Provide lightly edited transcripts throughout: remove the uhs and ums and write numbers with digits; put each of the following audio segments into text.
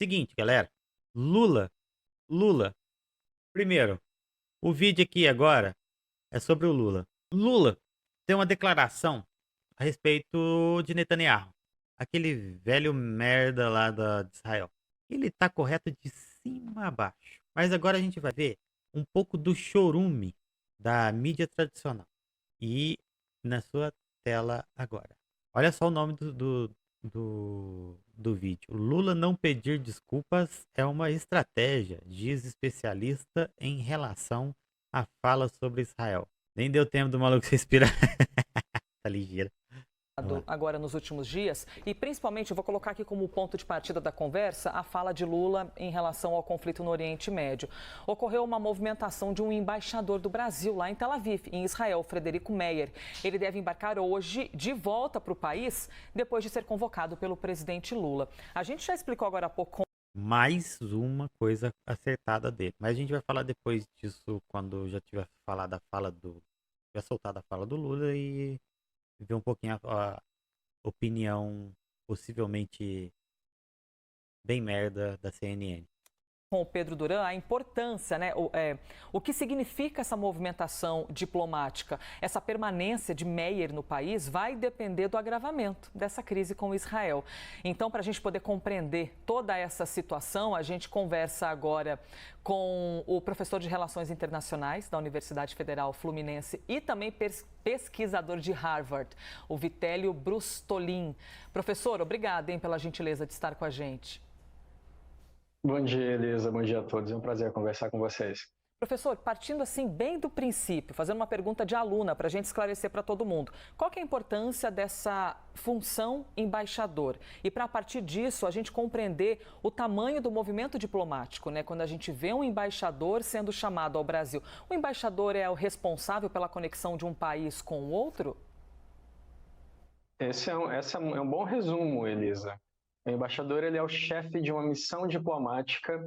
Seguinte, galera. Lula, Lula. Primeiro, o vídeo aqui agora é sobre o Lula. Lula tem uma declaração a respeito de Netanyahu, aquele velho merda lá de Israel. Ele tá correto de cima a baixo. Mas agora a gente vai ver um pouco do chorume da mídia tradicional. E na sua tela agora. Olha só o nome do vídeo. Lula não pedir desculpas é uma estratégia, diz especialista em relação à fala sobre Israel. Nem deu tempo do maluco se respirar. Tá ligeiro. Vamos lá. Agora nos últimos dias, e principalmente eu vou colocar aqui como ponto de partida da conversa a fala de Lula em relação ao conflito no Oriente Médio. Ocorreu uma movimentação de um embaixador do Brasil lá em Tel Aviv, em Israel, Frederico Meyer. Ele deve embarcar hoje de volta para o país depois de ser convocado pelo presidente Lula. A gente já explicou agora há pouco. Mais uma coisa acertada dele. Mas a gente vai falar depois disso quando já tiver falado a fala do. Já soltado a fala do Lula e ver um pouquinho a opinião possivelmente bem merda da CNN. Com o Pedro Duran, a importância, né? O que significa essa movimentação diplomática? Essa permanência de Meyer no país vai depender do agravamento dessa crise com Israel. Então, para a gente poder compreender toda essa situação, a gente conversa agora com o professor de Relações Internacionais da Universidade Federal Fluminense e também pesquisador de Harvard, o Vitélio Brustolin. Professor, obrigada, pela gentileza de estar com a gente. Bom dia, Elisa. Bom dia a todos. É um prazer conversar com vocês. Professor, partindo assim bem do princípio, fazendo uma pergunta de aluna para a gente esclarecer para todo mundo, qual que é a importância dessa função embaixador? E para a partir disso a gente compreender o tamanho do movimento diplomático, né? Quando a gente vê um embaixador sendo chamado ao Brasil, o embaixador é o responsável pela conexão de um país com o outro? Esse é um bom resumo, Elisa. O embaixador ele é o chefe de uma missão diplomática,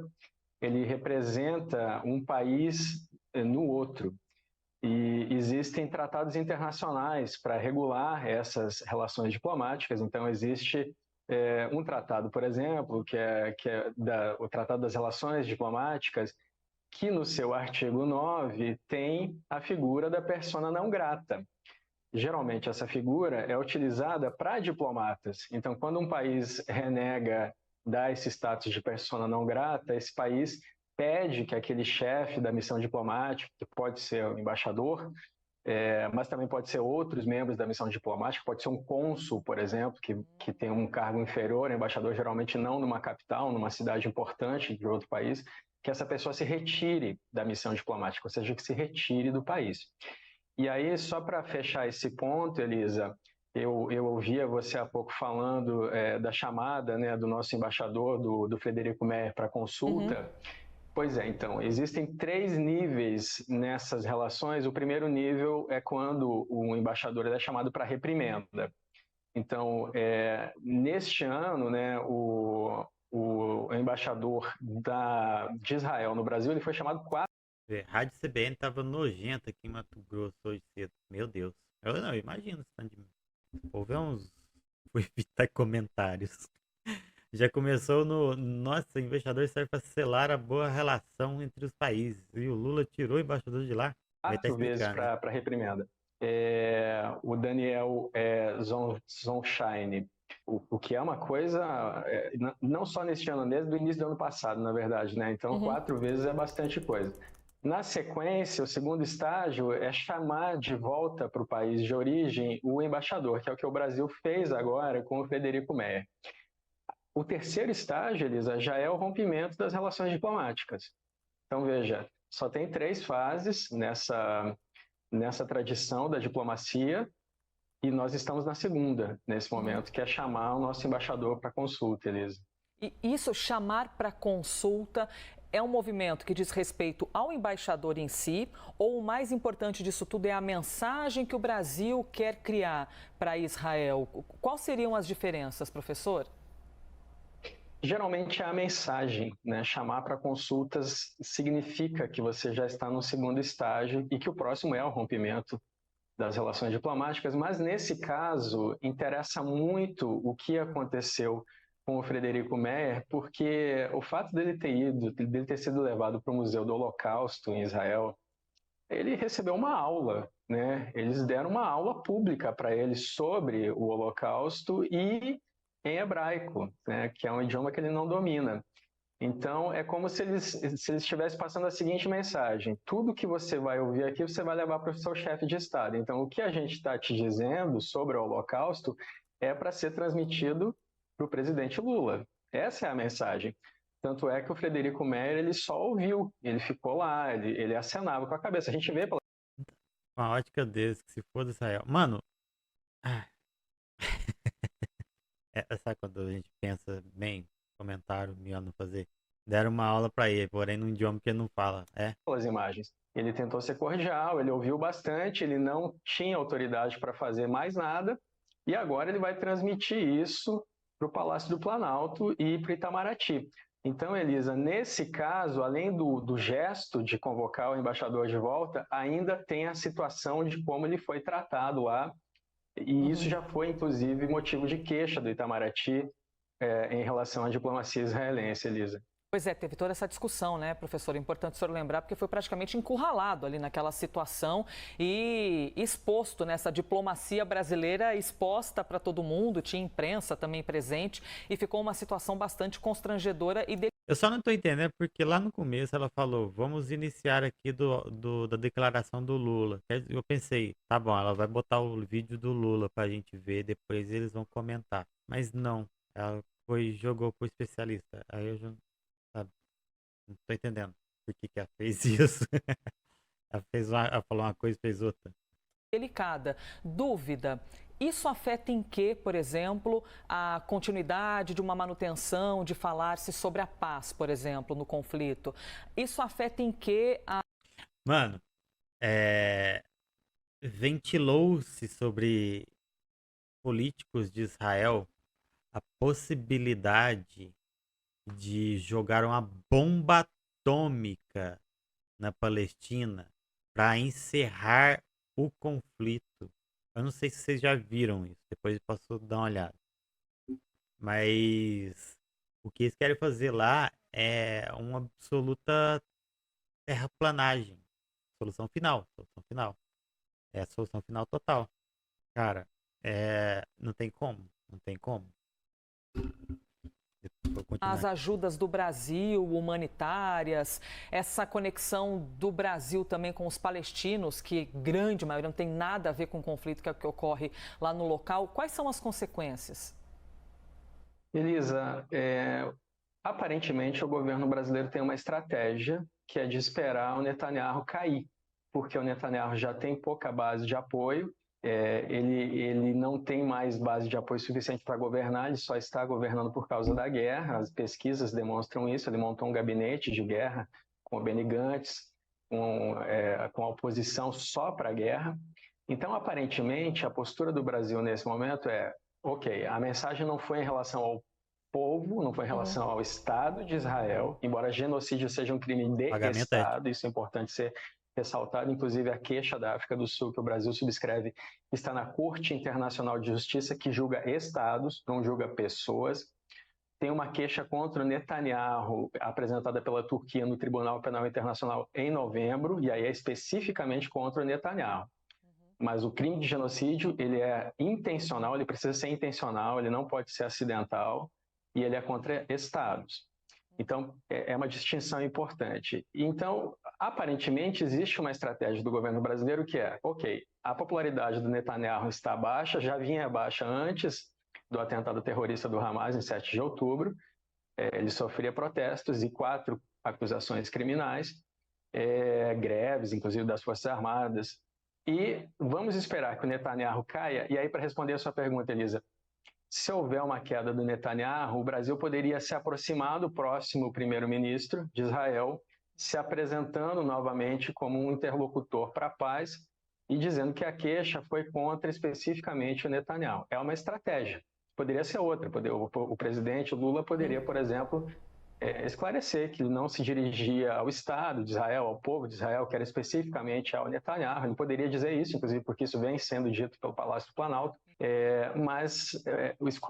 ele representa um país no outro. E existem tratados internacionais para regular essas relações diplomáticas. Então, existe um tratado, por exemplo, o Tratado das Relações Diplomáticas, que no seu artigo 9 tem a figura da persona não grata. Geralmente, essa figura é utilizada para diplomatas. Então, quando um país renega, dá esse status de persona não grata, esse país pede que aquele chefe da missão diplomática, que pode ser o embaixador, mas também pode ser outros membros da missão diplomática, pode ser um cônsul, por exemplo, que tem um cargo inferior, embaixador geralmente não numa capital, numa cidade importante de outro país, que essa pessoa se retire da missão diplomática, ou seja, que se retire do país. E aí, só para fechar esse ponto, Elisa, eu ouvia você há pouco falando da chamada, né, do nosso embaixador, do Frederico Meyer, para consulta. Uhum. Pois é, então, existem 3 níveis nessas relações. O primeiro nível é quando o embaixador é chamado para reprimenda. Então, neste ano, né, o embaixador de Israel no Brasil ele foi chamado 4. Rádio CBN tava nojenta aqui em Mato Grosso hoje cedo. Meu Deus. Eu não, imagino esse tanto de. Vou ver uns. Vou evitar comentários. Já começou no. Nossa, o embaixador serve para selar a boa relação entre os países. E o Lula tirou o embaixador de lá. Vai estar 4 vezes explicando, hein? para reprimenda. O Daniel Zonshine, o que é uma coisa, não só neste ano, desde o início do ano passado, na verdade, né? Então, 4 vezes é bastante coisa. Na sequência, o segundo estágio é chamar de volta para o país de origem o embaixador, que é o que o Brasil fez agora com o Frederico Meyer. O terceiro estágio, Elisa, já é o rompimento das relações diplomáticas. Então, veja, só tem 3 fases nessa tradição da diplomacia, e nós estamos na segunda, nesse momento, que é chamar o nosso embaixador para consulta, Elisa. E isso, chamar para consulta, é um movimento que diz respeito ao embaixador em si, ou o mais importante disso tudo é a mensagem que o Brasil quer criar para Israel? Quais seriam as diferenças, professor? Geralmente é a mensagem, né? Chamar para consultas significa que você já está no segundo estágio e que o próximo é o rompimento das relações diplomáticas, mas nesse caso interessa muito o que aconteceu com o Frederico Meyer, porque o fato dele ter sido levado para o Museu do Holocausto em Israel, ele recebeu uma aula, né? Eles deram uma aula pública para ele sobre o Holocausto e em hebraico, né? Que é um idioma que ele não domina. Então, é como se eles estivessem passando a seguinte mensagem: tudo que você vai ouvir aqui, você vai levar para o seu chefe de Estado. Então, o que a gente está te dizendo sobre o Holocausto é para ser transmitido para o presidente Lula. Essa é a mensagem. Tanto é que o Frederico Meyer, ele só ouviu, ele ficou lá, ele acenava com a cabeça. A gente vê pela Com a ótica deles, que se for do Israel. Mano, ah, sabe quando a gente pensa bem, comentário, melhor não fazer? Deram uma aula pra ele, porém num idioma que ele não fala. É, pelas imagens. Ele tentou ser cordial, ele ouviu bastante, ele não tinha autoridade para fazer mais nada, e agora ele vai transmitir isso para o Palácio do Planalto e para o Itamaraty. Então, Elisa, nesse caso, além do gesto de convocar o embaixador de volta, ainda tem a situação de como ele foi tratado lá, e isso já foi, inclusive, motivo de queixa do Itamaraty em relação à diplomacia israelense, Elisa. Pois é, teve toda essa discussão, né, professor? É importante o senhor lembrar, porque foi praticamente encurralado ali naquela situação e exposto nessa diplomacia brasileira exposta para todo mundo, tinha imprensa também presente e ficou uma situação bastante constrangedora e eu só não tô entendendo porque lá no começo ela falou, vamos iniciar aqui da declaração do Lula. Eu pensei, tá bom, ela vai botar o vídeo do Lula pra gente ver, depois eles vão comentar. Mas não, ela jogou pro especialista. Aí eu já, sabe, não tô entendendo por que ela fez isso. Ela falou uma coisa e fez outra. delicada. Dúvida. Isso afeta em que, por exemplo, a continuidade de uma manutenção, de falar-se sobre a paz, por exemplo, no conflito? Isso afeta em que a Mano, ventilou-se sobre políticos de Israel a possibilidade de jogar uma bomba atômica na Palestina para encerrar o conflito. Eu não sei se vocês já viram isso, depois eu posso dar uma olhada. Mas o que eles querem fazer lá é uma absoluta terraplanagem. Solução final, solução final. É a solução final total. Cara, não tem como, não tem como. Vou continuar as aqui. ajudas do Brasil, humanitárias, essa conexão do Brasil também com os palestinos, que grande maioria não tem nada a ver com o conflito que ocorre lá no local, quais são as consequências? Elisa, aparentemente o governo brasileiro tem uma estratégia que é de esperar o Netanyahu cair, porque o Netanyahu já tem pouca base de apoio, ele não tem mais base de apoio suficiente para governar, ele só está governando por causa da guerra, as pesquisas demonstram isso, ele montou um gabinete de guerra com o Benny Gantz, com a oposição só para a guerra. Então, aparentemente, a postura do Brasil nesse momento ok, a mensagem não foi em relação ao povo, não foi em relação ao Estado de Israel, embora genocídio seja um crime de Pagamento ético. Estado, isso é importante ser ressaltado, inclusive a queixa da África do Sul, que o Brasil subscreve, está na Corte Internacional de Justiça, que julga estados, não julga pessoas. Tem uma queixa contra o Netanyahu, apresentada pela Turquia no Tribunal Penal Internacional em novembro, e aí é especificamente contra o Netanyahu. Mas o crime de genocídio, ele é intencional, ele precisa ser intencional, ele não pode ser acidental, e ele é contra estados. Então, é uma distinção importante. Então, aparentemente, existe uma estratégia do governo brasileiro que ok, a popularidade do Netanyahu está baixa, já vinha baixa antes do atentado terrorista do Hamas, em 7 de outubro, ele sofria protestos e 4 acusações criminais, greves, inclusive das Forças Armadas, e vamos esperar que o Netanyahu caia. E aí, para responder a sua pergunta, Elisa, se houver uma queda do Netanyahu, o Brasil poderia se aproximar do próximo primeiro-ministro de Israel, se apresentando novamente como um interlocutor para a paz e dizendo que a queixa foi contra especificamente o Netanyahu. É uma estratégia. Poderia ser outra. O presidente Lula poderia, por exemplo, esclarecer que não se dirigia ao Estado de Israel, ao povo de Israel, que era especificamente ao Netanyahu. Ele poderia dizer isso, inclusive porque isso vem sendo dito pelo Palácio do Planalto,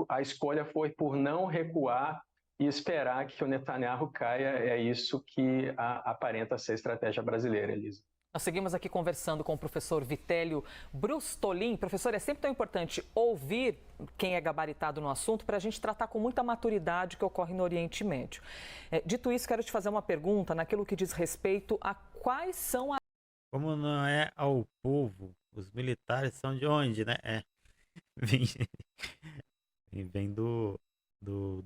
A escolha foi por não recuar e esperar que o Netanyahu caia. É isso que aparenta ser a estratégia brasileira, Elisa. Nós seguimos aqui conversando com o professor Vitélio Brustolin. Professor, é sempre tão importante ouvir quem é gabaritado no assunto para a gente tratar com muita maturidade o que ocorre no Oriente Médio. Dito isso, quero te fazer uma pergunta naquilo que diz respeito a quais são as... Como não é ao povo, os militares são de onde, né? Vem, vem do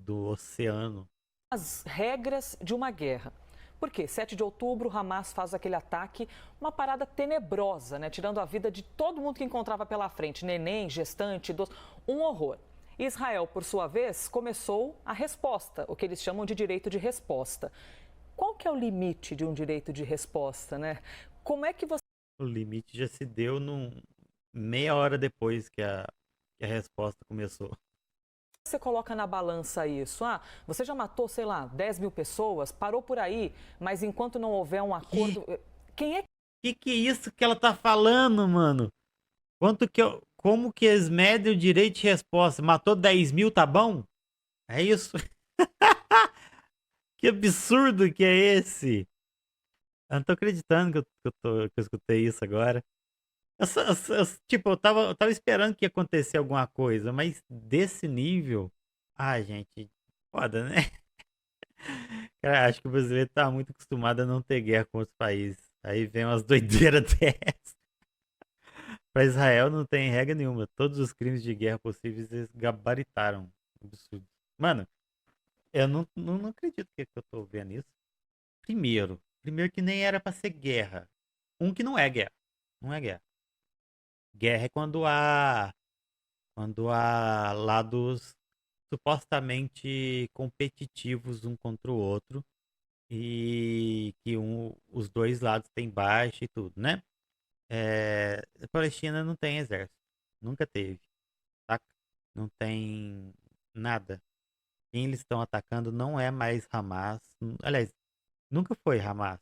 oceano. as regras de uma guerra. Por quê? 7 de outubro, Hamas faz aquele ataque, uma parada tenebrosa, né? Tirando a vida de todo mundo que encontrava pela frente, neném, gestante, idoso, um horror. Israel, por sua vez, começou a resposta, o que eles chamam de direito de resposta. Qual que é o limite de um direito de resposta, né? Como é que você... O limite já se deu meia hora depois que a resposta começou. Você coloca na balança isso? Ah, você já matou, sei lá, 10 mil pessoas, parou por aí, mas enquanto não houver um acordo... Quem é Que é isso que ela tá falando, mano? Como que eles medem o direito de resposta? Matou 10 mil, tá bom? É isso? Que absurdo que é esse? Eu não tô acreditando que eu escutei isso agora. Tipo, eu tava esperando que ia acontecer alguma coisa, mas desse nível. Ah, gente, foda, né? Cara, acho que o brasileiro tá muito acostumado a não ter guerra com outros países. Aí vem umas doideiras dessas. Pra Israel não tem regra nenhuma. Todos os crimes de guerra possíveis eles gabaritaram. Absurdo. Mano, eu não acredito que eu tô vendo isso. Primeiro que nem era pra ser guerra. Que não é guerra. Não é guerra. Guerra é quando há lados supostamente competitivos um contra o outro e que os dois lados têm baixa e tudo, né? A Palestina não tem exército, nunca teve, tá? Não tem nada. Quem eles estão atacando não é mais Hamas. Aliás, nunca foi Hamas.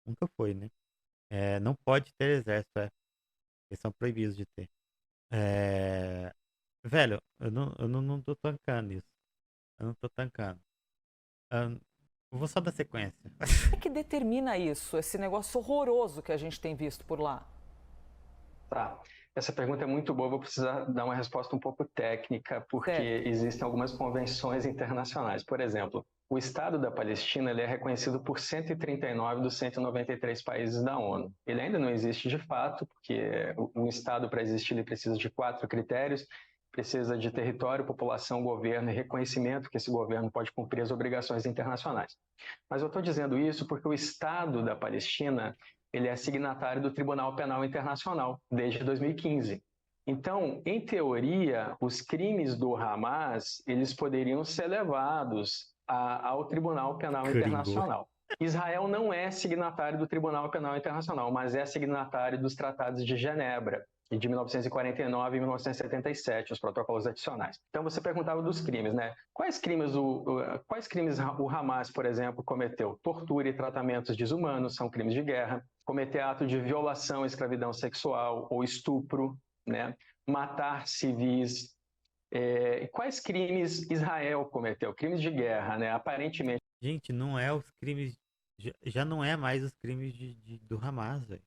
Nunca foi, né? Não pode ter exército, eles são proibidos de ter. É, Velho, eu não tô tancando isso. Eu não tô tancando. Eu vou só dar sequência. que determina isso, esse negócio horroroso que a gente tem visto por lá? Tá. Essa pergunta é muito boa, vou precisar dar uma resposta um pouco técnica, porque Certo. existem algumas convenções internacionais. Por exemplo, o Estado da Palestina ele é reconhecido por 139 dos 193 países da ONU. Ele ainda não existe de fato, porque um Estado, para existir, ele precisa de 4 critérios: precisa de território, população, governo e reconhecimento que esse governo pode cumprir as obrigações internacionais. Mas eu estou dizendo isso porque o Estado da Palestina ele é signatário do Tribunal Penal Internacional desde 2015. Então, em teoria, os crimes do Hamas eles poderiam ser levados ao Tribunal Penal Gringou. Internacional. Israel não é signatário do Tribunal Penal Internacional, mas é signatário dos Tratados de Genebra, de 1949 e 1977, os protocolos adicionais. Então você perguntava dos crimes, né? Quais crimes o Hamas, por exemplo, cometeu? Tortura e tratamentos desumanos são crimes de guerra. Cometer ato de violação, escravidão sexual ou estupro, né? Matar civis. Quais crimes Israel cometeu? Crimes de guerra, né? Aparentemente. Gente, não é os crimes. Já não é mais os crimes do Hamas, velho.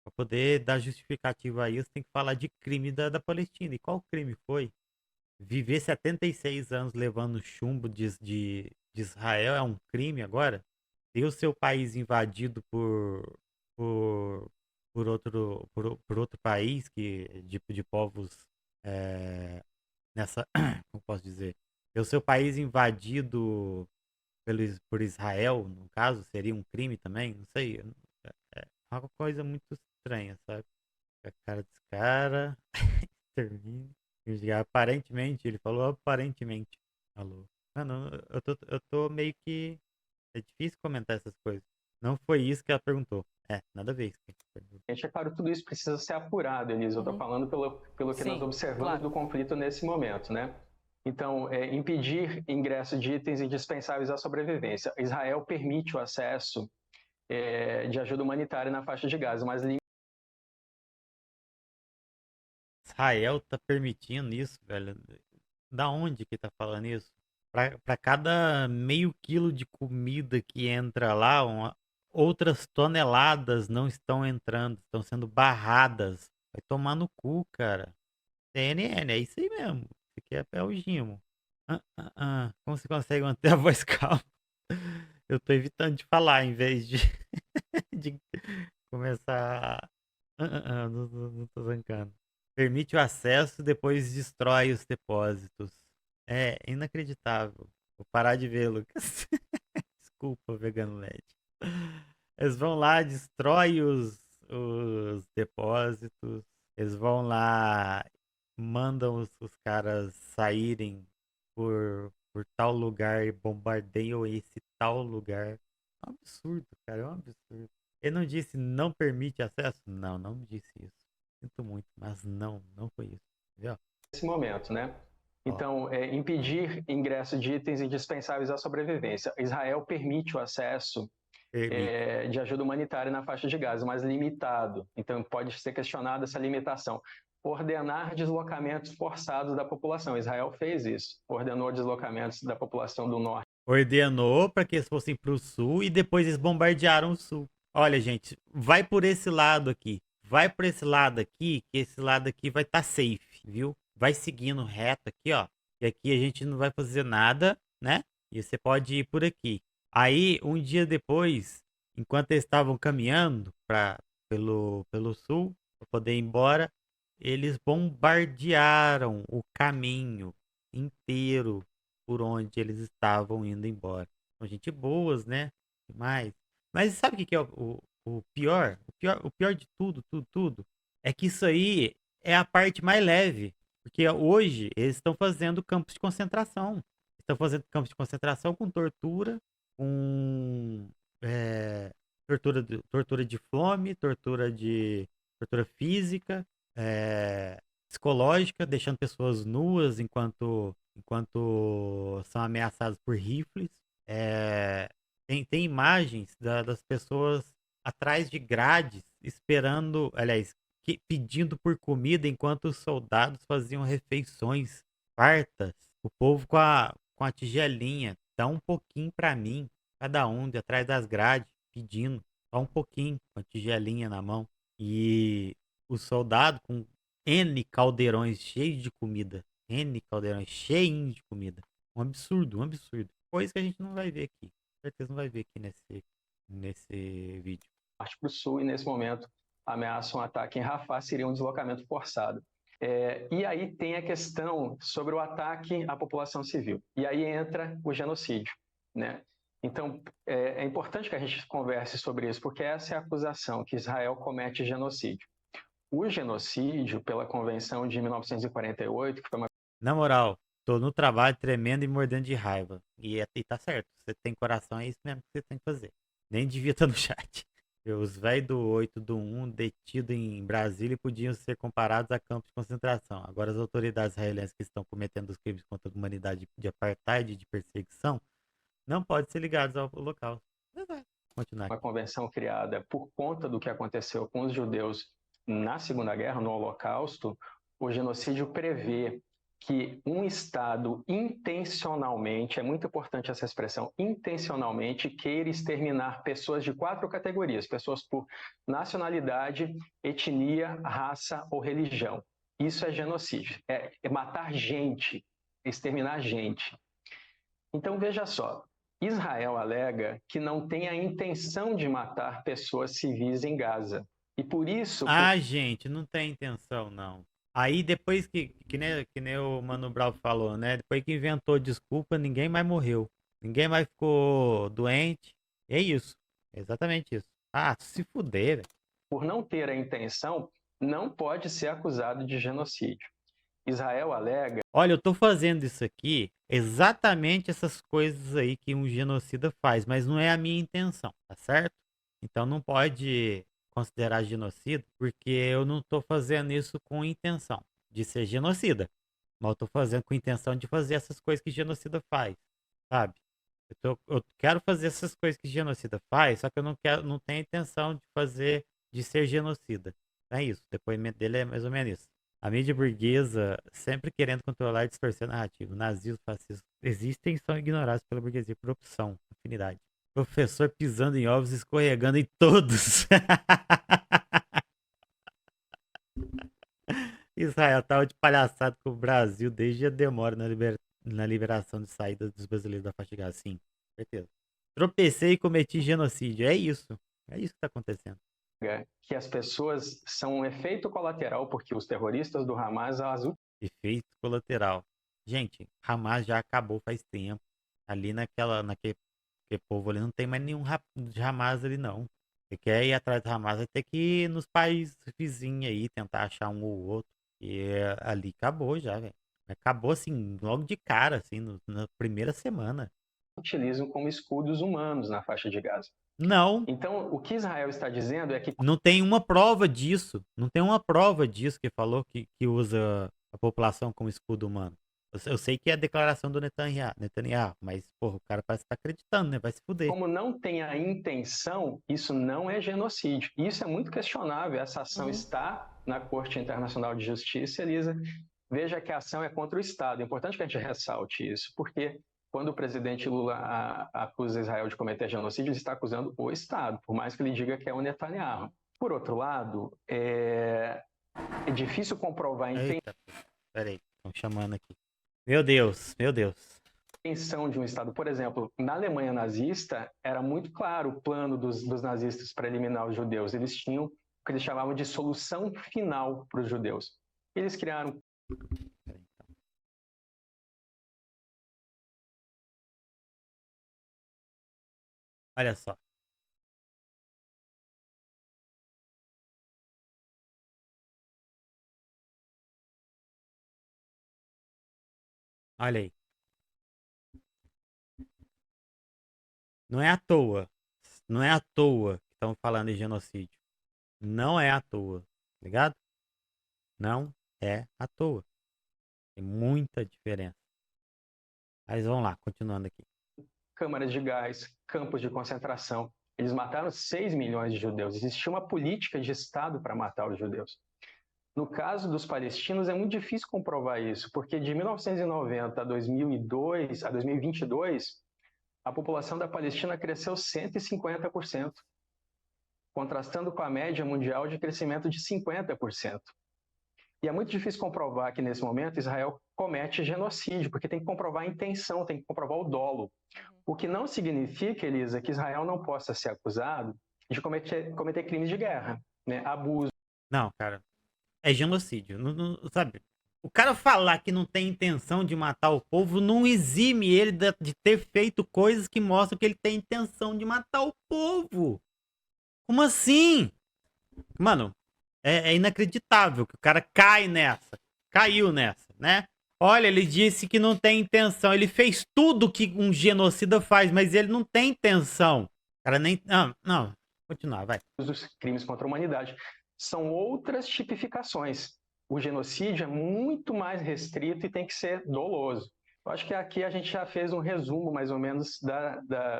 Pra poder dar justificativa a isso, tem que falar de crime da Palestina. E qual crime foi? Viver 76 anos levando chumbo de Israel é um crime agora? Ter o seu país invadido por, por outro país de povos como posso dizer? Ter o seu país invadido por Israel, no caso, seria um crime também? Não sei. É uma coisa muito estranha, sabe? A cara desse cara termina. Aparentemente, ele falou aparentemente. Falou. Mano, eu tô meio que. É difícil comentar essas coisas. Não foi isso que ela perguntou. Nada a ver isso que ela perguntou. É claro, tudo isso precisa ser apurado, Elisa. Eu estou falando pelo que nós observamos do conflito nesse momento, né? Então, impedir ingresso de itens indispensáveis à sobrevivência. Israel permite o acesso de ajuda humanitária na faixa de Gaza, mas Israel tá permitindo isso, velho. Da onde que tá falando isso? Pra cada meio quilo de comida que entra lá, outras toneladas não estão entrando, estão sendo barradas. Vai tomar no cu, cara. CNN, é isso aí mesmo. Isso aqui é o Gimo. Como você consegue manter a voz calma? Eu tô evitando de falar em vez de, de começar. Não tô zancando. Permite o acesso, depois destrói os depósitos. É inacreditável. Vou parar de ver, Lucas. Desculpa, Vegano LED. Eles vão lá, destrói os depósitos. Eles vão lá, mandam os caras saírem por tal lugar e bombardeiam esse tal lugar. É um absurdo, cara, é um absurdo. Ele não disse não permite acesso? Não, não disse isso. Sinto muito, mas não foi isso. Entendeu? Nesse momento, né? Ó, Então, impedir ingresso de itens indispensáveis à sobrevivência. Israel permite o acesso permite. de ajuda humanitária na faixa de Gaza, mas limitado. Então, pode ser questionada essa limitação. Ordenar deslocamentos forçados da população. Israel fez isso, ordenou deslocamentos da população do norte. Ordenou para que eles fossem para o sul e depois eles bombardearam o sul. Olha, gente, vai por esse lado aqui. Vai por esse lado aqui, que esse lado aqui vai estar safe, viu? Vai seguindo reto aqui, ó. E aqui a gente não vai fazer nada, né? E você pode ir por aqui. Aí, um dia depois, enquanto eles estavam caminhando pelo sul, para poder ir embora, eles bombardearam o caminho inteiro por onde eles estavam indo embora. São gente boas, né? Demais. Mas sabe o que que é o pior? O pior de tudo, é que isso aí é a parte mais leve. Porque hoje eles estão fazendo campos de concentração. Estão fazendo campos de concentração com tortura, com tortura de fome, tortura física, psicológica, deixando pessoas nuas enquanto são ameaçadas por rifles. Tem imagens das pessoas atrás de grades, esperando, aliás, pedindo por comida enquanto os soldados faziam refeições fartas. O povo com a tigelinha, dá um pouquinho para mim, cada um de atrás das grades, pedindo só um pouquinho, com a tigelinha na mão. E o soldado com N caldeirões cheios de comida. N caldeirões cheios de comida. Um absurdo, um absurdo. Coisa que a gente não vai ver aqui. Com certeza não vai ver aqui nesse vídeo. Parte para o sul e, nesse momento, ameaçam um ataque em Rafah, seria um deslocamento forçado. E aí tem a questão sobre o ataque à população civil. E aí entra o genocídio, né? Então, é importante que a gente converse sobre isso, porque essa é a acusação, que Israel comete genocídio. O genocídio, pela Convenção de 1948, que foi uma... Na moral, tô no trabalho tremendo e mordendo de raiva. E tá certo, você tem coração, é isso mesmo que você tem que fazer. Nem devia estar no chat. Os velhos do 8 do 1 detidos em Brasília podiam ser comparados a campos de concentração. Agora as autoridades israelenses que estão cometendo os crimes contra a humanidade de apartheid e de perseguição não podem ser ligados ao local. Continuar Uma aqui. convenção criada por conta do que aconteceu com os judeus na Segunda Guerra, no Holocausto. O genocídio prevê que um Estado intencionalmente, é muito importante essa expressão, intencionalmente queira exterminar pessoas de 4 categorias, pessoas por nacionalidade, etnia, raça ou religião. Isso é genocídio, é matar gente, exterminar gente. Então, veja só, Israel alega que não tem a intenção de matar pessoas civis em Gaza. E por isso... Gente, não tem intenção, não. Aí depois que nem o Mano Brown falou, né? Depois que inventou desculpa, ninguém mais morreu. Ninguém mais ficou doente. É isso. É exatamente isso. Se fuder, velho. Por não ter a intenção, não pode ser acusado de genocídio. Israel alega... Olha, eu tô fazendo isso aqui, exatamente essas coisas aí que um genocida faz, mas não é a minha intenção, tá certo? Então não pode considerar genocida, porque eu não tô fazendo isso com intenção de ser genocida, mas eu tô fazendo com intenção de fazer essas coisas que genocida faz, sabe? Eu quero fazer essas coisas que genocida faz, só que eu não tenho intenção de ser genocida. É isso, o depoimento dele é mais ou menos isso. A mídia burguesa sempre querendo controlar e distorcer a narrativa. Nazismo, fascismo existem e são ignorados pela burguesia por opção, afinidade. Professor pisando em ovos, escorregando em todos. Israel tava de palhaçada com o Brasil desde a demora na liberação de saída dos brasileiros da faixa de Gaza. Sim, certeza. Tropecei e cometi genocídio. É isso. É isso que tá acontecendo. Que as pessoas são um efeito colateral porque os terroristas do Hamas Efeito colateral. Gente, Hamas já acabou faz tempo. Ali naquele povo ali não tem mais nenhum de Hamas ali não. Você quer ir atrás do Hamas, vai ter que ir nos países vizinhos aí, tentar achar um ou outro. E ali acabou já, velho. Acabou assim, logo de cara, assim, na primeira semana. utilizam como escudos humanos na faixa de Gaza. Não, Então, o que Israel está dizendo é que não tem uma prova disso. Não tem uma prova disso que falou que usa a população como escudo humano. Eu sei que é a declaração do Netanyahu, mas, porra, o cara parece estar acreditando, né? Vai se fuder. como não tem a intenção, isso não é genocídio. Isso é muito questionável. Essa ação está na Corte Internacional de Justiça, Elisa. Veja que a ação é contra o Estado. É importante que a gente ressalte isso, porque quando o presidente Lula acusa Israel de cometer genocídio, ele está acusando o Estado, por mais que ele diga que é o Netanyahu. Por outro lado, é difícil comprovar a Eita, peraí, estão chamando aqui. Meu Deus, meu Deus. intenção de um Estado. Por exemplo, na Alemanha nazista, era muito claro o plano dos nazistas para eliminar os judeus. Eles tinham o que eles chamavam de solução final para os judeus. Eles criaram Olha só. Olha aí. Não é à toa. Não é à toa que estão falando em genocídio. Não é à toa. Tá ligado? Não é à toa. Tem muita diferença. Mas vamos lá, continuando aqui. câmaras de gás, campos de concentração. Eles mataram 6 milhões de judeus. Existia uma política de Estado para matar os judeus. No caso dos palestinos, é muito difícil comprovar isso, porque de 1990 a 2002, a 2022, a população da Palestina cresceu 150%, contrastando com a média mundial de crescimento de 50%. E é muito difícil comprovar que, nesse momento, Israel comete genocídio, porque tem que comprovar a intenção, tem que comprovar o dolo. O que não significa, Elisa, que Israel não possa ser acusado de cometer crimes de guerra, né? Abuso. Não, cara. É genocídio. Sabe? O cara falar que não tem intenção de matar o povo não exime ele de ter feito coisas que mostram que ele tem intenção de matar o povo. Como assim? Mano, é inacreditável que o cara caiu nessa, né? Olha, ele disse que não tem intenção. Ele fez tudo que um genocida faz, mas ele não tem intenção. O cara nem. Não. Continuar, vai. Os crimes contra a humanidade são outras tipificações. O genocídio é muito mais restrito e tem que ser doloso. Eu acho que aqui a gente já fez um resumo, mais ou menos,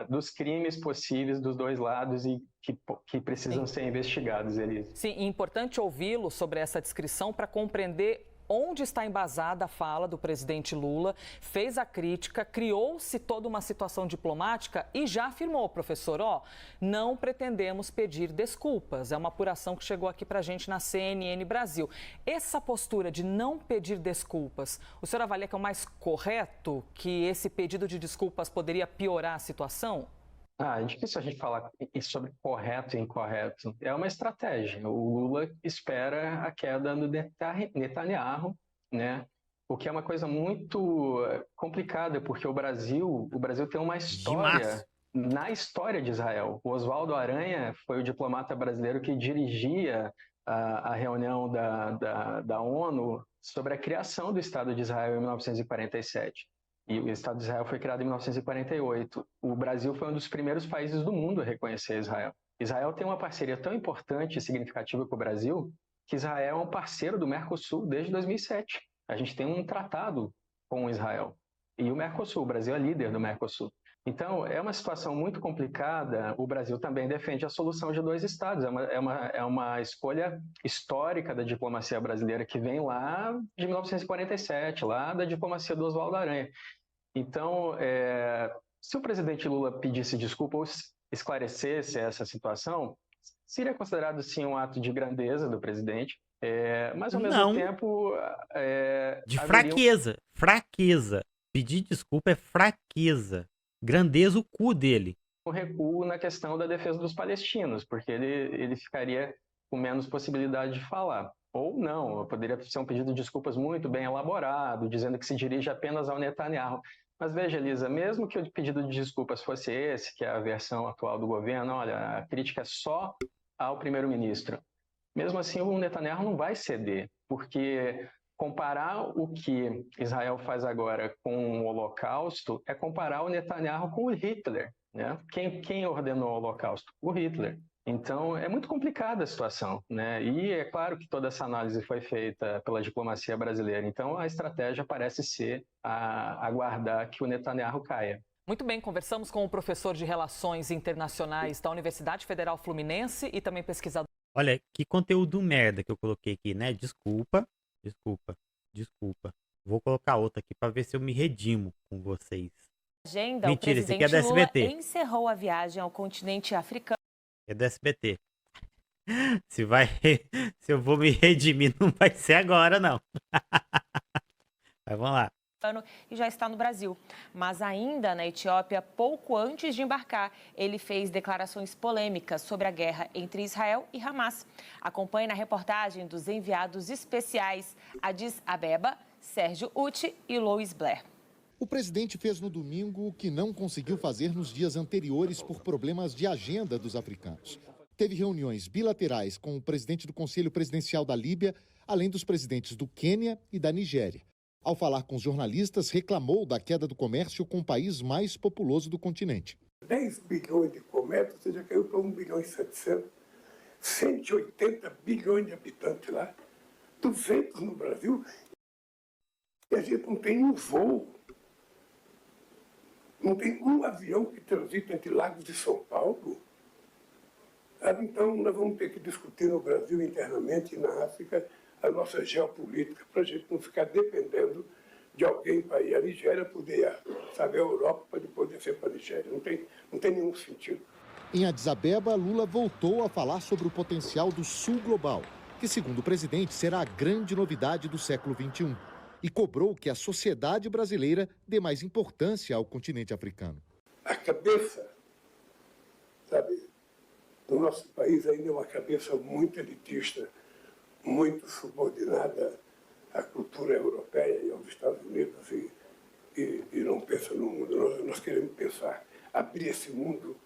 dos crimes possíveis dos dois lados e que precisam ser investigados, Elise. Sim, é importante ouvi-lo sobre essa descrição para compreender onde está embasada a fala do presidente Lula, fez a crítica, criou-se toda uma situação diplomática e já afirmou, professor, não pretendemos pedir desculpas. É uma apuração que chegou aqui para a gente na CNN Brasil. Essa postura de não pedir desculpas, o senhor avalia que é o mais correto, que esse pedido de desculpas poderia piorar a situação? É difícil a gente falar sobre correto e incorreto. É uma estratégia. O Lula espera a queda do Netanyahu, né? O que é uma coisa muito complicada, porque o Brasil tem uma história na história de Israel. O Oswaldo Aranha foi o diplomata brasileiro que dirigia a reunião da ONU sobre a criação do Estado de Israel em 1947. E o Estado de Israel foi criado em 1948. O Brasil foi um dos primeiros países do mundo a reconhecer Israel. Israel tem uma parceria tão importante e significativa com o Brasil que Israel é um parceiro do Mercosul desde 2007. A gente tem um tratado com Israel. E o Mercosul, o Brasil é líder do Mercosul. Então, é uma situação muito complicada. O Brasil também defende a solução de dois estados. É uma escolha histórica da diplomacia brasileira que vem lá de 1947, lá da diplomacia do Oswaldo Aranha. Então, se o presidente Lula pedisse desculpa ou esclarecesse essa situação, seria considerado, sim, um ato de grandeza do presidente, mas, ao mesmo Não, tempo, de haveria fraqueza. Fraqueza. Pedir desculpa é fraqueza. Grandeza o cu dele. um recuo na questão da defesa dos palestinos, porque ele ficaria com menos possibilidade de falar. Ou não, poderia ser um pedido de desculpas muito bem elaborado, dizendo que se dirige apenas ao Netanyahu. Mas veja, Elisa, mesmo que o pedido de desculpas fosse esse, que é a versão atual do governo, olha, a crítica é só ao primeiro-ministro. Mesmo assim, o Netanyahu não vai ceder, porque comparar o que Israel faz agora com o Holocausto é comparar o Netanyahu com o Hitler, né? Quem ordenou o Holocausto? O Hitler. Então, é muito complicada a situação, né? E é claro que toda essa análise foi feita pela diplomacia brasileira. Então, a estratégia parece ser aguardar que o Netanyahu caia. Muito bem, conversamos com o professor de Relações Internacionais da Universidade Federal Fluminense e também pesquisador. Olha, que conteúdo merda que eu coloquei aqui, né? Desculpa, desculpa, desculpa. Vou colocar outra aqui pra ver se eu me redimo com vocês. Agenda, Mentira, o esse aqui é presidente do Lula SBT. encerrou a viagem ao continente africano É do SBT. Se vai, se eu vou me redimir, não vai ser agora, não. Mas vamos lá. e já está no Brasil. Mas ainda na Etiópia, pouco antes de embarcar, ele fez declarações polêmicas sobre a guerra entre Israel e Hamas. Acompanhe na reportagem dos enviados especiais Addis Abeba, Sérgio Uti e Louis Blair. O presidente fez no domingo o que não conseguiu fazer nos dias anteriores por problemas de agenda dos africanos. Teve reuniões bilaterais com o presidente do Conselho Presidencial da Líbia, além dos presidentes do Quênia e da Nigéria. Ao falar com os jornalistas, reclamou da queda do comércio com o país mais populoso do continente. 10 bilhões de comércio, ou seja, caiu para 1 bilhão e 700, 180 bilhões de habitantes lá, 200 no Brasil, e a gente não tem um voo, não tem um avião que transita entre Lagos e São Paulo. Então, nós vamos ter que discutir no Brasil internamente e na África a nossa geopolítica, para a gente não ficar dependendo de alguém para ir à Nigéria, poder saber a Europa para depois descer para a Nigéria. Não tem nenhum sentido. Em Addis Abeba, Lula voltou a falar sobre o potencial do Sul Global, que, segundo o presidente, será a grande novidade do século XXI, e cobrou que a sociedade brasileira dê mais importância ao continente africano. A cabeça, sabe, do nosso país ainda é uma cabeça muito elitista, muito subordinada à cultura europeia e aos Estados Unidos e não pensa no mundo. Nós queremos pensar, abrir esse mundo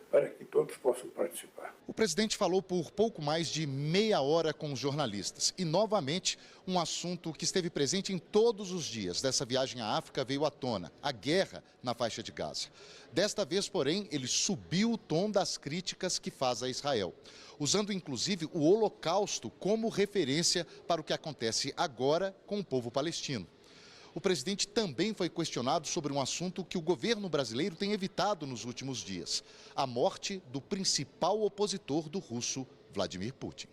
para que todos possam participar. O presidente falou por pouco mais de meia hora com os jornalistas. E, novamente, um assunto que esteve presente em todos os dias dessa viagem à África veio à tona: a guerra na faixa de Gaza. Desta vez, porém, ele subiu o tom das críticas que faz a Israel, usando inclusive o Holocausto como referência para o que acontece agora com o povo palestino. O presidente também foi questionado sobre um assunto que o governo brasileiro tem evitado nos últimos dias: a morte do principal opositor do russo, Vladimir Putin.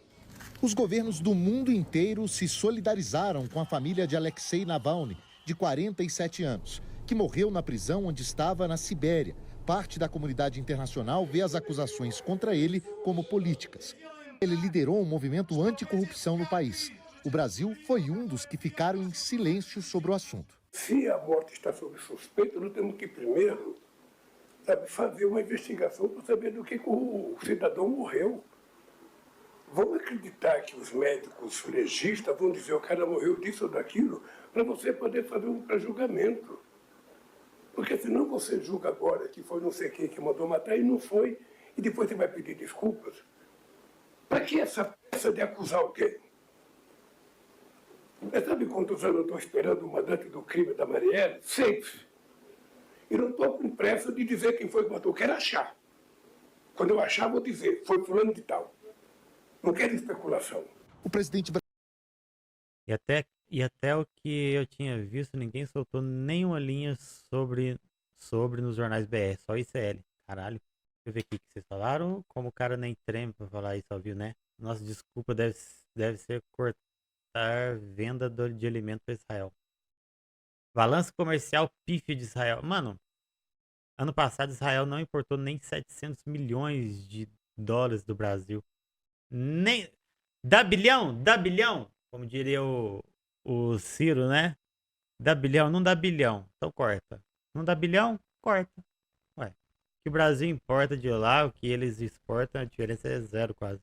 Os governos do mundo inteiro se solidarizaram com a família de Alexei Navalny, de 47 anos, que morreu na prisão onde estava na Sibéria. Parte da comunidade internacional vê as acusações contra ele como políticas. Ele liderou um movimento anticorrupção no país. O Brasil foi um dos que ficaram em silêncio sobre o assunto. Se a morte está sob suspeita, nós temos que primeiro, fazer uma investigação para saber do que o cidadão morreu. Vão acreditar que os médicos legistas vão dizer o cara morreu disso ou daquilo, para você poder fazer um pré-julgamento. Porque senão você julga agora que foi não sei quem que mandou matar e não foi, e depois você vai pedir desculpas. Para que essa peça de acusar alguém? Sabe quantos anos eu estou esperando o mandante do crime da Marielle? 6. E não estou com pressa de dizer quem foi que matou. Eu quero achar. Quando eu achar, vou dizer, foi fulano de tal. Não quero especulação. O presidente E até o que eu tinha visto, ninguém soltou nenhuma linha sobre nos jornais BR, só ICL. Caralho. Deixa eu ver aqui o que vocês falaram. Como o cara nem treme pra falar isso, viu, né? Nossa, desculpa, deve ser cortar venda de alimento para Israel. Balanço comercial pífio de Israel. Mano, ano passado Israel não importou nem 700 milhões de dólares do Brasil. Nem... Dá bilhão? Dá bilhão? Como diria o Ciro, né? Dá bilhão? Não dá bilhão. Então corta. Não dá bilhão? Corta. Ué. O que o Brasil importa de lá, o que eles exportam, a diferença é zero quase.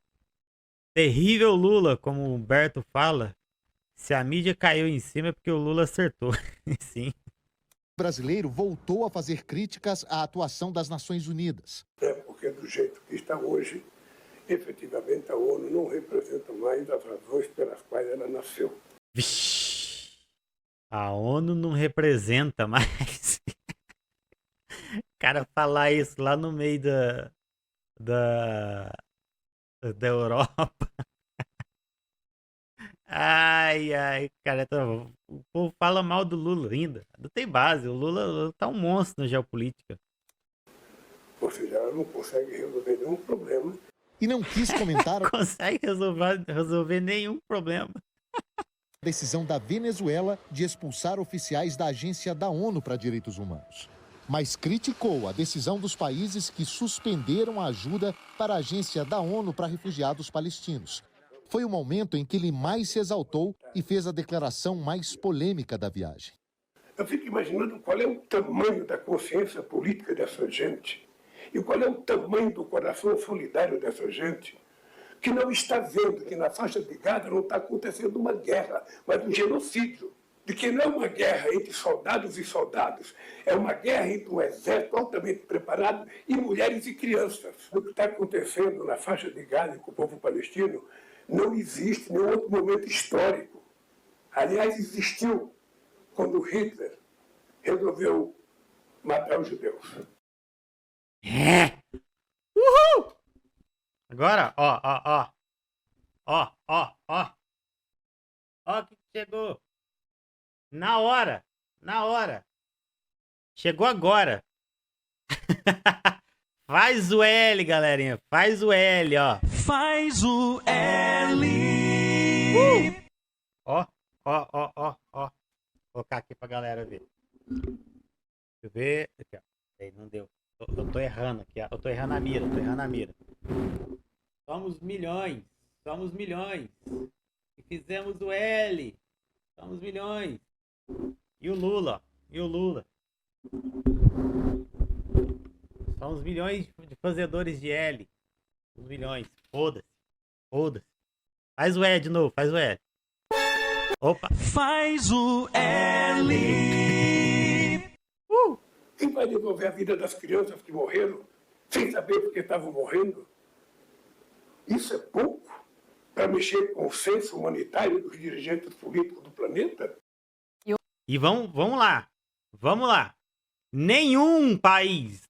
Terrível Lula, como o Humberto fala. Se a mídia caiu em cima é porque o Lula acertou. Sim. O brasileiro voltou a fazer críticas à atuação das Nações Unidas. É porque do jeito que está hoje, efetivamente a ONU não representa mais as razões pelas quais ela nasceu. Vixe. A ONU não representa mais. O cara falar isso lá no meio da Europa. Ai, cara, o povo fala mal do Lula ainda. Não tem base, o Lula tá um monstro na geopolítica. Ou seja, ela não consegue resolver nenhum problema. E não quis comentar Não consegue resolver nenhum problema. a decisão da Venezuela de expulsar oficiais da Agência da ONU para Direitos Humanos. Mas criticou a decisão dos países que suspenderam a ajuda para a Agência da ONU para Refugiados Palestinos. Foi o momento em que ele mais se exaltou e fez a declaração mais polêmica da viagem. Eu fico imaginando qual é o tamanho da consciência política dessa gente e qual é o tamanho do coração solidário dessa gente que não está vendo que na faixa de Gaza não está acontecendo uma guerra, mas um genocídio. De que não é uma guerra entre soldados e soldados, é uma guerra entre um exército altamente preparado e mulheres e crianças. O que está acontecendo na faixa de Gaza com o povo palestino não existe nenhum outro momento histórico. Aliás, existiu quando Hitler resolveu matar os judeus. É. Uhul! Agora, ó. Ó que chegou. Na hora. Chegou agora. Faz o L, galerinha. Faz o L, ó. Faz o L. Ó. Vou colocar aqui pra galera ver. Deixa eu ver. Aqui, ó. Aí, não deu. Eu tô errando aqui, ó. Eu tô errando a mira. Somos milhões. E fizemos o L. Somos milhões. E o Lula. Somos milhões de fazedores de L. Os milhões. Foda-se. Faz o E de novo, faz o E. Opa. Faz o L. Quem vai devolver a vida das crianças que morreram sem saber por que estavam morrendo? Isso é pouco para mexer com o senso humanitário dos dirigentes políticos do planeta? E vamos lá. Nenhum país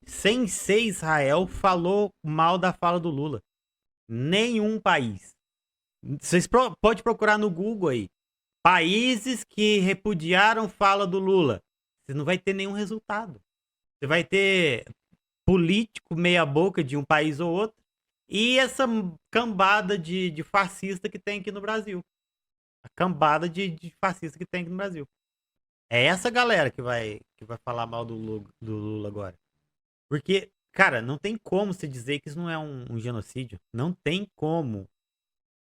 sem ser Israel falou mal da fala do Lula. Nenhum país. Vocês podem procurar no Google aí. Países que repudiaram fala do Lula. Você não vai ter nenhum resultado. Você vai ter político meia boca de um país ou outro e essa cambada de fascista que tem aqui no Brasil. A cambada de fascista que tem aqui no Brasil. É essa galera que vai falar mal do Lula agora. Porque, cara, não tem como você dizer que isso não é um genocídio. Não tem como.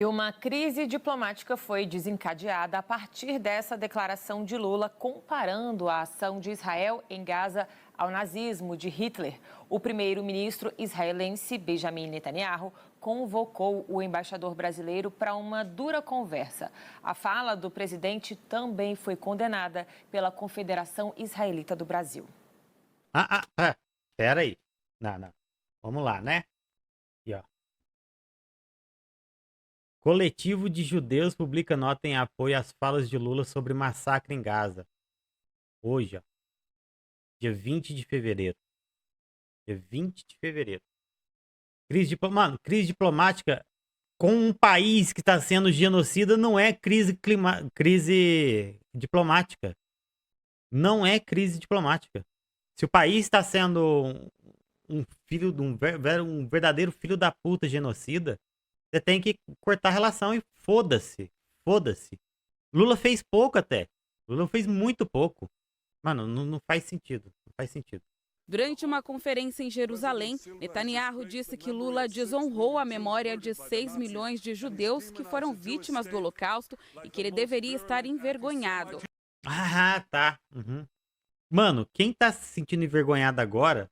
E uma crise diplomática foi desencadeada a partir dessa declaração de Lula comparando a ação de Israel em Gaza ao nazismo de Hitler. O primeiro-ministro israelense Benjamin Netanyahu convocou o embaixador brasileiro para uma dura conversa. A fala do presidente também foi condenada pela Confederação Israelita do Brasil. Pera aí. Não. Vamos lá, né? Aqui, ó. Coletivo de judeus publica nota em apoio às falas de Lula sobre massacre em Gaza. Hoje, ó. Dia 20 de fevereiro. Crise diplomática com um país que está sendo genocida não é crise diplomática. Não é crise diplomática. Se o país está sendo um filho de um verdadeiro filho da puta genocida, você tem que cortar a relação e foda-se. Foda-se. Lula fez pouco até. Lula fez muito pouco. Mano, não faz sentido. Não faz sentido. Durante uma conferência em Jerusalém, Netanyahu disse que Lula desonrou a memória de 6 milhões de judeus que foram vítimas do Holocausto e que ele deveria estar envergonhado. Ah, tá. Uhum. Mano, quem tá se sentindo envergonhado agora,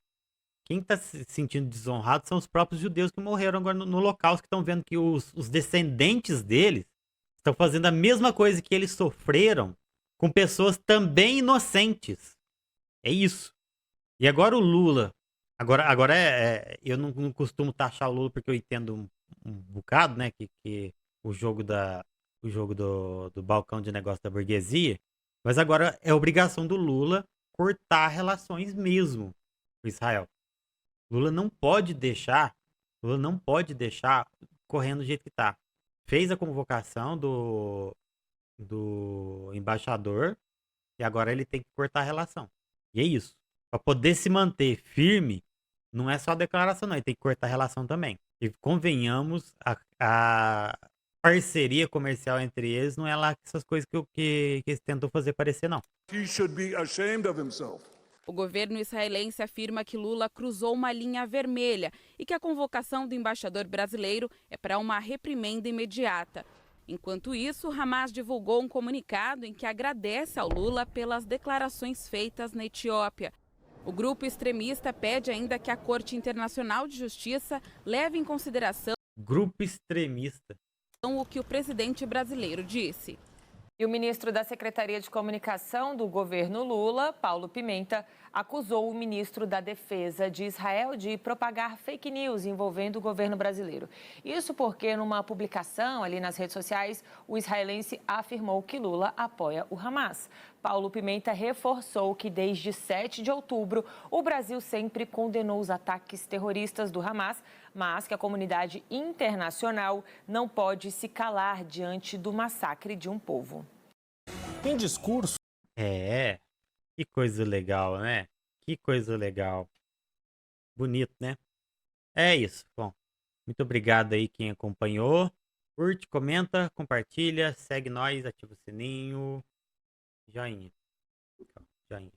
quem tá se sentindo desonrado são os próprios judeus que morreram agora no Holocausto, que estão vendo que os descendentes deles estão fazendo a mesma coisa que eles sofreram com pessoas também inocentes. É isso. E agora o Lula. Agora eu não costumo taxar o Lula porque eu entendo um bocado, né? Que o jogo do balcão de negócio da burguesia. Mas agora é obrigação do Lula cortar relações mesmo com Israel. Lula não pode deixar correndo do jeito que tá. Fez a convocação do embaixador e agora ele tem que cortar a relação. E é isso. Para poder se manter firme, não é só a declaração, não. Ele tem que cortar a relação também. E convenhamos, a parceria comercial entre eles não é lá essas coisas que eles tentam fazer parecer, não. He should be ashamed of himself. O governo israelense afirma que Lula cruzou uma linha vermelha e que a convocação do embaixador brasileiro é para uma reprimenda imediata. Enquanto isso, Hamas divulgou um comunicado em que agradece ao Lula pelas declarações feitas na Etiópia. O grupo extremista pede ainda que a Corte Internacional de Justiça leve em consideração Grupo extremista. o que o presidente brasileiro disse. E o ministro da Secretaria de Comunicação do governo Lula, Paulo Pimenta, acusou o ministro da Defesa de Israel de propagar fake news envolvendo o governo brasileiro. Isso porque, numa publicação ali nas redes sociais, o israelense afirmou que Lula apoia o Hamas. Paulo Pimenta reforçou que, desde 7 de outubro, o Brasil sempre condenou os ataques terroristas do Hamas, mas que a comunidade internacional não pode se calar diante do massacre de um povo. Em discurso. É, que coisa legal, né? Que coisa legal. Bonito, né? É isso. Bom, muito obrigado aí quem acompanhou. Curte, comenta, compartilha, segue nós, ativa o sininho. Joinha. Joinha.